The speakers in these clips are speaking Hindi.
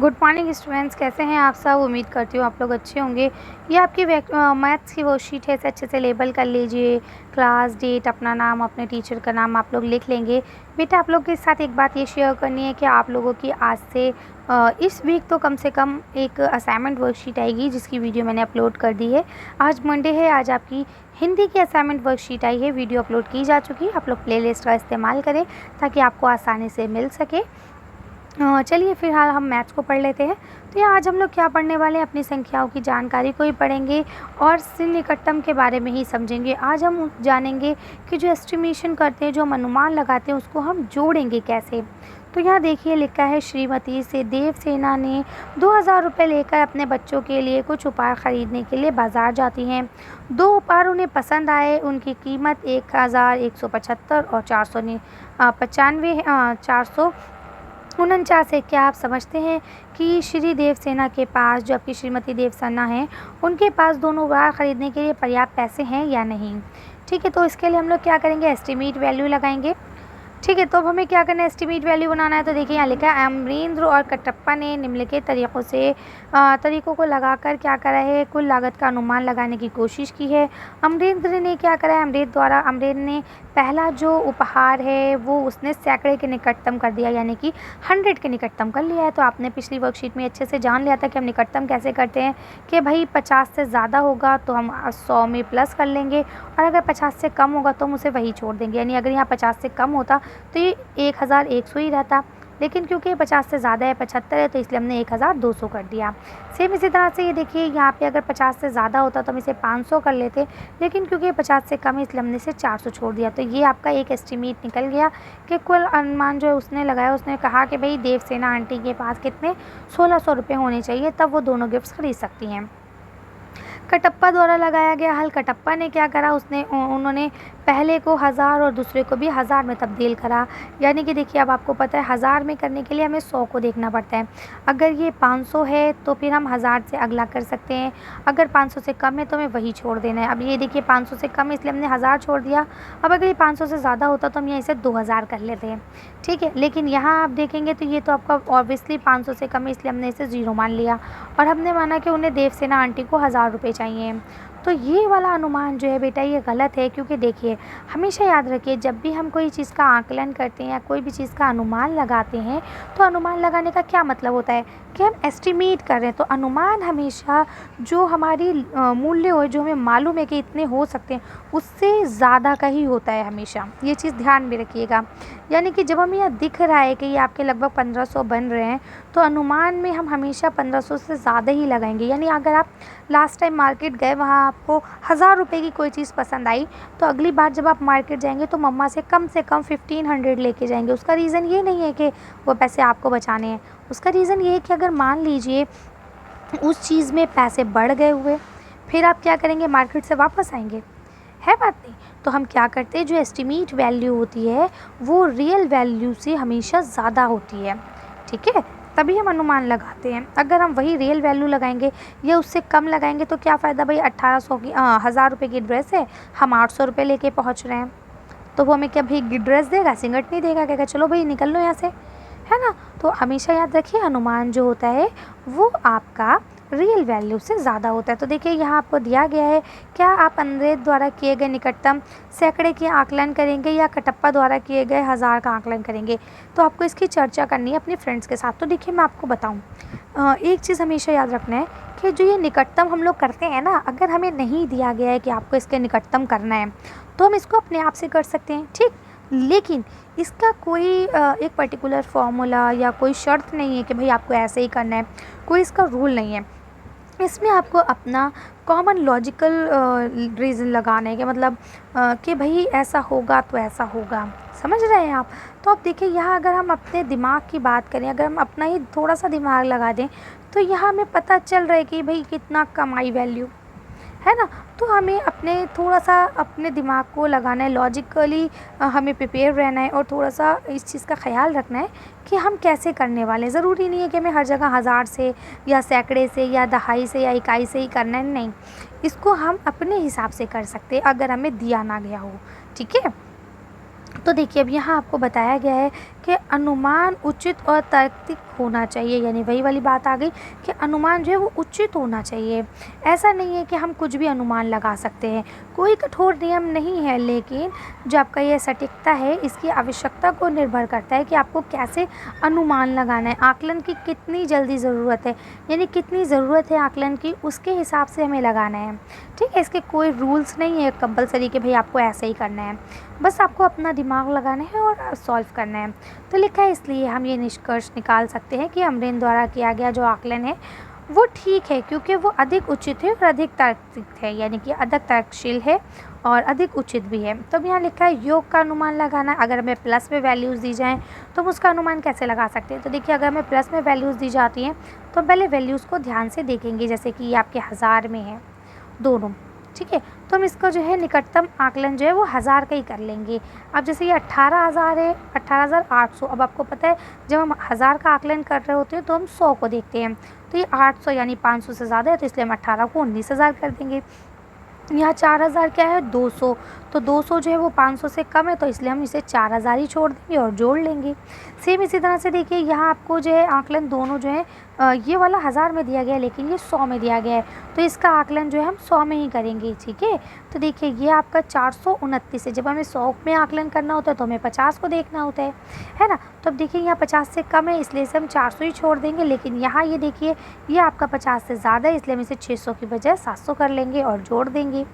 गुड मॉर्निंग स्टूडेंट्स, कैसे हैं आप सब। उम्मीद करती हूँ आप लोग अच्छे होंगे। ये आपकी मैथ्स की वर्कशीट है, इसे अच्छे से लेबल कर लीजिए। क्लास, डेट, अपना नाम, अपने टीचर का नाम आप लोग लिख लेंगे। बेटा आप लोग के साथ एक बात ये शेयर करनी है कि आप लोगों की आज से इस वीक तो कम से कम एक असाइनमेंट वर्कशीट आएगी, जिसकी वीडियो मैंने अपलोड कर दी है। आज मंडे है, आज आपकी हिंदी की असाइनमेंट वर्कशीट आई है, वीडियो अपलोड की जा चुकी है। आप लोग प्लेलिस्ट का इस्तेमाल करें ताकि आपको आसानी से मिल सके। चलिए फ़िलहाल हम मैथ्स को पढ़ लेते हैं। तो यहाँ आज हम लोग क्या पढ़ने वाले हैं, अपनी संख्याओं की जानकारी को ही पढ़ेंगे और निकटतम के बारे में ही समझेंगे। आज हम जानेंगे कि जो एस्टिमेशन करते हैं, जो हम अनुमान लगाते हैं, उसको हम जोड़ेंगे कैसे। तो यहाँ देखिए लिखा है, श्रीमती से देवसेना ने 2000 रुपये लेकर अपने बच्चों के लिए कुछ उपहार ख़रीदने के लिए बाज़ार जाती हैं। 2 उपहार उन्हें पसंद आए। उनकी कीमत 1175 और 449 है। क्या आप समझते हैं कि श्री देवसेना के पास, जो आपकी श्रीमती देवसेना है, उनके पास दोनों उपहार ख़रीदने के लिए पर्याप्त पैसे हैं या नहीं। ठीक है, तो इसके लिए हम लोग क्या करेंगे, एस्टिमेट वैल्यू लगाएंगे। ठीक है, तो अब हमें क्या करना है, एस्टिमेट वैल्यू बनाना है। तो देखिए यहाँ लिखा है, अमरेंद्र और कटप्पा ने निम्नलिखित तरीकों को लगाकर क्या करा है, कुल लागत का अनुमान लगाने की कोशिश की है। अमरेंद्र ने क्या करा है, अमरेंद्र ने पहला जो उपहार है वो उसने सैकड़े के निकटतम कर दिया, यानी कि 100 के निकटतम कर लिया है। तो आपने पिछली वर्कशीट में अच्छे से जान लिया था कि हम निकटतम कैसे करते हैं, कि भाई 50 से ज़्यादा होगा तो हम 100 में प्लस कर लेंगे, और अगर 50 से कम होगा तो हम उसे वही छोड़ देंगे। यानी अगर यहाँ 50 से कम होता तो ये 1100 ही रहता, लेकिन क्योंकि ये 50 से ज़्यादा है, 75 है, तो इसलिए हमने 1200 कर दिया। सेम इसी तरह से ये देखिए यहाँ पे अगर 50 से ज़्यादा होता तो हम इसे 500 कर लेते, लेकिन क्योंकि ये 50 से कम है इसलिए हमने इसे 400 छोड़ दिया। तो ये आपका एक एस्टिमेट निकल गया कि कुल अनुमान जो उसने लगाया, उसने कहा कि भाई देवसेना आंटी के पास कितने 1600 रुपये होने चाहिए, तब वो दोनों गिफ्ट्स खरीद सकती हैं। कटप्पा द्वारा लगाया गया हल, कटप्पा ने क्या करा, उन्होंने पहले को 1000 और दूसरे को भी 1000 में तब्दील करा। यानी कि देखिए अब आपको पता है 1000 में करने के लिए हमें 100 को देखना पड़ता है। अगर ये 500 है तो फिर हम 1000 से अगला कर सकते हैं, अगर 500 से कम है तो हमें वही छोड़ देना है। अब ये देखिए 500 से कम है इसलिए हमने 1000 छोड़ दिया। अब अगर ये 500 से ज़्यादा होता तो हम यहाँ इसे 2000 कर लेते हैं। ठीक है, लेकिन यहाँ आप देखेंगे तो ये तो आपका ऑब्वियसली 500 से कम है, इसलिए हमने इसे 0 मान लिया और हमने माना कि उन्हें देवसेना आंटी को 1000 रुपये चाहिए। तो ये वाला अनुमान जो है बेटा ये गलत है, क्योंकि देखिए हमेशा याद रखिए, जब भी हम कोई चीज़ का आकलन करते हैं या कोई भी चीज़ का अनुमान लगाते हैं, तो अनुमान लगाने का क्या मतलब होता है कि हम एस्टिमेट कर रहे हैं। तो अनुमान हमेशा जो हमारी मूल्य हो, जो हमें मालूम है कि इतने हो सकते हैं, उससे ज़्यादा का ही होता है हमेशा। ये चीज़ ध्यान में रखिएगा। यानी कि जब हमें यह दिख रहा है कि ये आपके लगभग 1500 बन रहे हैं, तो अनुमान में हम हमेशा 1500 से ज़्यादा ही लगाएंगे। यानी अगर आप लास्ट टाइम मार्केट गए, वहाँ आपको 1000 रुपये की कोई चीज़ पसंद आई, तो अगली बार जब आप मार्केट जाएंगे तो मम्मा से कम 1500 लेके जाएंगे। उसका रीज़न ये नहीं है कि वो पैसे आपको बचाने हैं, उसका रीज़न ये है कि अगर मान लीजिए उस चीज़ में पैसे बढ़ गए हुए, फिर आप क्या करेंगे, मार्केट से वापस आएंगे, है बात नहीं। तो हम क्या करते हैं, जो एस्टिमेट वैल्यू होती है वो रियल वैल्यू से हमेशा ज़्यादा होती है। ठीक है, तभी हम अनुमान लगाते हैं। अगर हम वही रियल वैल्यू लगाएंगे या उससे कम लगाएंगे तो क्या फ़ायदा भाई, 1800 की 1000 रुपये की ड्रेस है, हम 800 रुपये लेके पहुंच रहे हैं, तो वो हमें क्या भाई ड्रेस देगा, सिंगट नहीं देगा, कहेगा चलो भाई निकल लो यहाँ से, है ना। तो हमेशा याद रखिए अनुमान जो होता है वो आपका रियल वैल्यू से ज़्यादा होता है। तो देखिए यहाँ आपको दिया गया है, क्या आप अंग्रेज द्वारा किए गए निकटतम सैकड़े के आकलन करेंगे या कटप्पा द्वारा किए गए 1000 का आकलन करेंगे। तो आपको इसकी चर्चा करनी है अपने फ्रेंड्स के साथ। तो देखिए मैं आपको बताऊँ, एक चीज़ हमेशा याद रखना है कि जो ये निकटतम हम लोग करते हैं ना, अगर हमें नहीं दिया गया है कि आपको इसके निकटतम करना है, तो हम इसको अपने आप से कर सकते हैं। ठीक, लेकिन इसका कोई एक पर्टिकुलर फार्मूला या कोई शर्त नहीं है कि भाई आपको ऐसे ही करना है, कोई इसका रूल नहीं है। इसमें आपको अपना कॉमन लॉजिकल रीज़न लगाना है कि मतलब कि भाई ऐसा होगा तो ऐसा होगा, समझ रहे हैं आप। तो अब देखिए यहाँ अगर हम अपने दिमाग की बात करें, अगर हम अपना ही थोड़ा सा दिमाग लगा दें, तो यहाँ हमें पता चल रहा है कि भाई कितना कमाई वैल्यू है ना। तो हमें अपने थोड़ा सा अपने दिमाग को लगाना है, लॉजिकली हमें प्रिपेयर रहना है और थोड़ा सा इस चीज़ का ख्याल रखना है कि हम कैसे करने वाले हैं। ज़रूरी नहीं है कि हमें हर जगह 1000 से या सैकड़े से या दहाई से या इकाई से ही करना है, नहीं, इसको हम अपने हिसाब से कर सकते हैं अगर हमें दिया ना गया हो। ठीक है, तो देखिए अब यहाँ आपको बताया गया है कि अनुमान उचित और तार्किक होना चाहिए, यानी वही वाली बात आ गई कि अनुमान जो है वो उचित होना चाहिए। ऐसा नहीं है कि हम कुछ भी अनुमान लगा सकते हैं, कोई कठोर नियम नहीं है, लेकिन जो आपका ये सटीकता है इसकी आवश्यकता को निर्भर करता है कि आपको कैसे अनुमान लगाना है, आकलन की कितनी जल्दी ज़रूरत है, यानी कितनी ज़रूरत है आकलन की, उसके हिसाब से हमें लगाना है। ठीक है, इसके कोई रूल्स नहीं है कंपलसरी कि भाई आपको ऐसे ही करना है, बस आपको अपना दिमाग लगाना है और सॉल्व करना है। तो लिखा है, इसलिए हम ये निष्कर्ष निकाल सकते हैं कि अमरीन द्वारा किया गया जो आकलन है वो ठीक है, क्योंकि वो अधिक उचित है और अधिक तार्किक है, यानी कि अधिक तर्कशील है और अधिक उचित भी है। तो अब यहाँ लिखा है योग का अनुमान लगाना। अगर हमें प्लस में वैल्यूज़ दी जाएँ तो हम उसका अनुमान कैसे लगा सकते हैं। तो देखिए अगर हमें प्लस में वैल्यूज़ दी जाती हैं तो पहले वैल्यूज़ को ध्यान से देखेंगे, जैसे कि ये आपके हज़ार में है दोनों। ठीक है, तो हम इसका जो है निकटतम आकलन जो है वो 1000 का ही कर लेंगे। अब जैसे ये 18,000 है, 18,800। अब आपको पता है जब हम 1000 का आकलन कर रहे होते हैं तो हम 100 को देखते हैं, तो ये 800 यानी 500 से ज़्यादा है, तो इसलिए हम 18 को 19,000 कर देंगे। यहाँ 4000 क्या है 200, तो 200 जो है वो 500 से कम है, तो इसलिए हम इसे 4000 ही छोड़ देंगे और जोड़ लेंगे। सेम इसी तरह से देखिए यहाँ आपको जो है आकलन दोनों जो है ये वाला 1000 में दिया गया है, लेकिन ये 100 में दिया गया है, तो इसका आकलन जो है हम 100 में ही करेंगे। ठीक है, तो देखिए ये आपका 429 है। जब हमें 100 में आकलन करना होता है तो हमें 50 को देखना होता है ना। तो अब देखिए यहाँ 50 से कम है, इसलिए इसे हम 400 ही छोड़ देंगे, लेकिन यहाँ ये देखिए ये आपका 50 से ज़्यादा है, इसलिए हम इसे 600 की बजाय 700 कर लेंगे और जोड़ देंगे।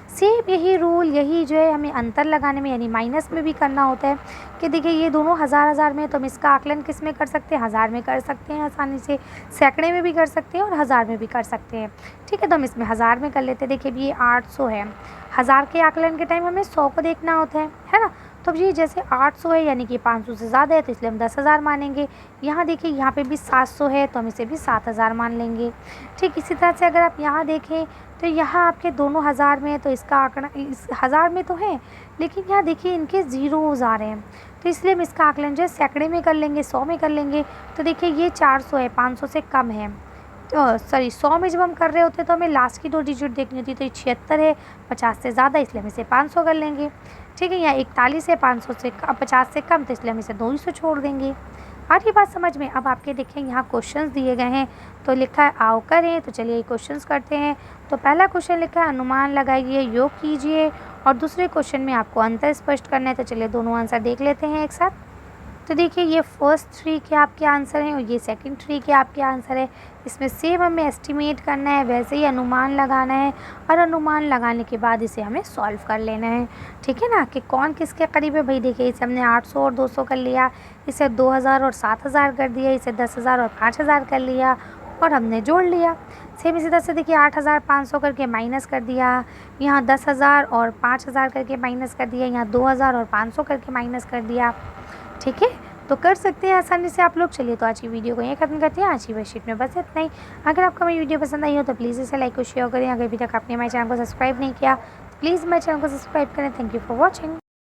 सेम यही रूल, यही जो है हमें अंतर लगाने में यानी माइनस में भी करना होता है कि देखिए ये दोनों 1000 में, तो हम इसका आकलन किस में कर सकते हैं, 1000 में कर सकते हैं आसानी से, सैकड़े में भी कर सकते हैं और 1000 में भी कर सकते हैं। ठीक है, तो हम इसमें 1000 में कर लेते हैं। देखिए अब ये 800 है, 1000 के आकलन के टाइम हमें 100 को देखना होता है ना। तो अब ये जैसे 800 है यानी कि 500 से ज़्यादा है, तो इसलिए हम 10,000 मानेंगे। यहाँ देखिए यहाँ पे भी 700 है, तो हम इसे भी 7000 मान लेंगे। ठीक इसी तरह से अगर आप यहाँ देखें तो यहाँ आपके दोनों 1000 में है, तो इसका आंकड़ा इस 1000 में तो है, लेकिन यहाँ देखिए इनके ज़ीरोज़ आ रहे हैं, तो इसलिए हम इसका आकलन जो है सैकड़े में कर लेंगे, 100 में कर लेंगे। तो देखिए ये 400 है, 500 से कम है, तो सॉरी 100 में जब हम कर रहे होते हैं तो हमें लास्ट की 2 डिजिट देखनी होती है, तो ये 76 है, 50 से ज़्यादा, इसलिए हम इसे 500 कर लेंगे। ठीक है, यहाँ 41 है, 500 से 50 से कम, तो इसलिए हम इसे 200 छोड़ देंगे। आ रही बात समझ में। अब आपके देखें यहाँ क्वेश्चंस दिए गए हैं, तो लिखा है आओ करें। तो चलिए क्वेश्चंस करते हैं। तो पहला क्वेश्चन लिखा है अनुमान लगाइए, योग कीजिए, और दूसरे क्वेश्चन में आपको अंतर स्पष्ट करना है। तो चलिए दोनों आंसर देख लेते हैं एक साथ। तो देखिए ये फर्स्ट 3 के आपके आंसर हैं और ये सेकंड 3 के आपके आंसर है। इसमें सेम हमें एस्टिमेट करना है, वैसे ही अनुमान लगाना है, और अनुमान लगाने के बाद इसे हमें सॉल्व कर लेना है। ठीक है ना, कि कौन किसके करीब है। भाई देखिए इसे हमने 800 और 200 कर लिया, इसे 2000 और 7000 कर दिया, इसे 10,000 और 5000 कर लिया और हमने जोड़ लिया। सेम इसी तरह से देखिए 8500 करके माइनस कर दिया, यहाँ 10,000 और 5000 करके माइनस कर दिया, यहाँ 2000 और 500 करके माइनस कर दिया। ठीक है, तो कर सकते हैं आसानी से आप लोग। चलिए तो आज की वीडियो को यहीं खत्म करते हैं। आज की वर्कशीट में बस इतना ही। अगर आपको मेरी वीडियो पसंद आई हो तो प्लीज़ इसे लाइक और शेयर करें। अगर अभी तक आपने मेरे चैनल को सब्सक्राइब नहीं किया तो प्लीज़ मेरे चैनल को सब्सक्राइब करें। Thank you for watching.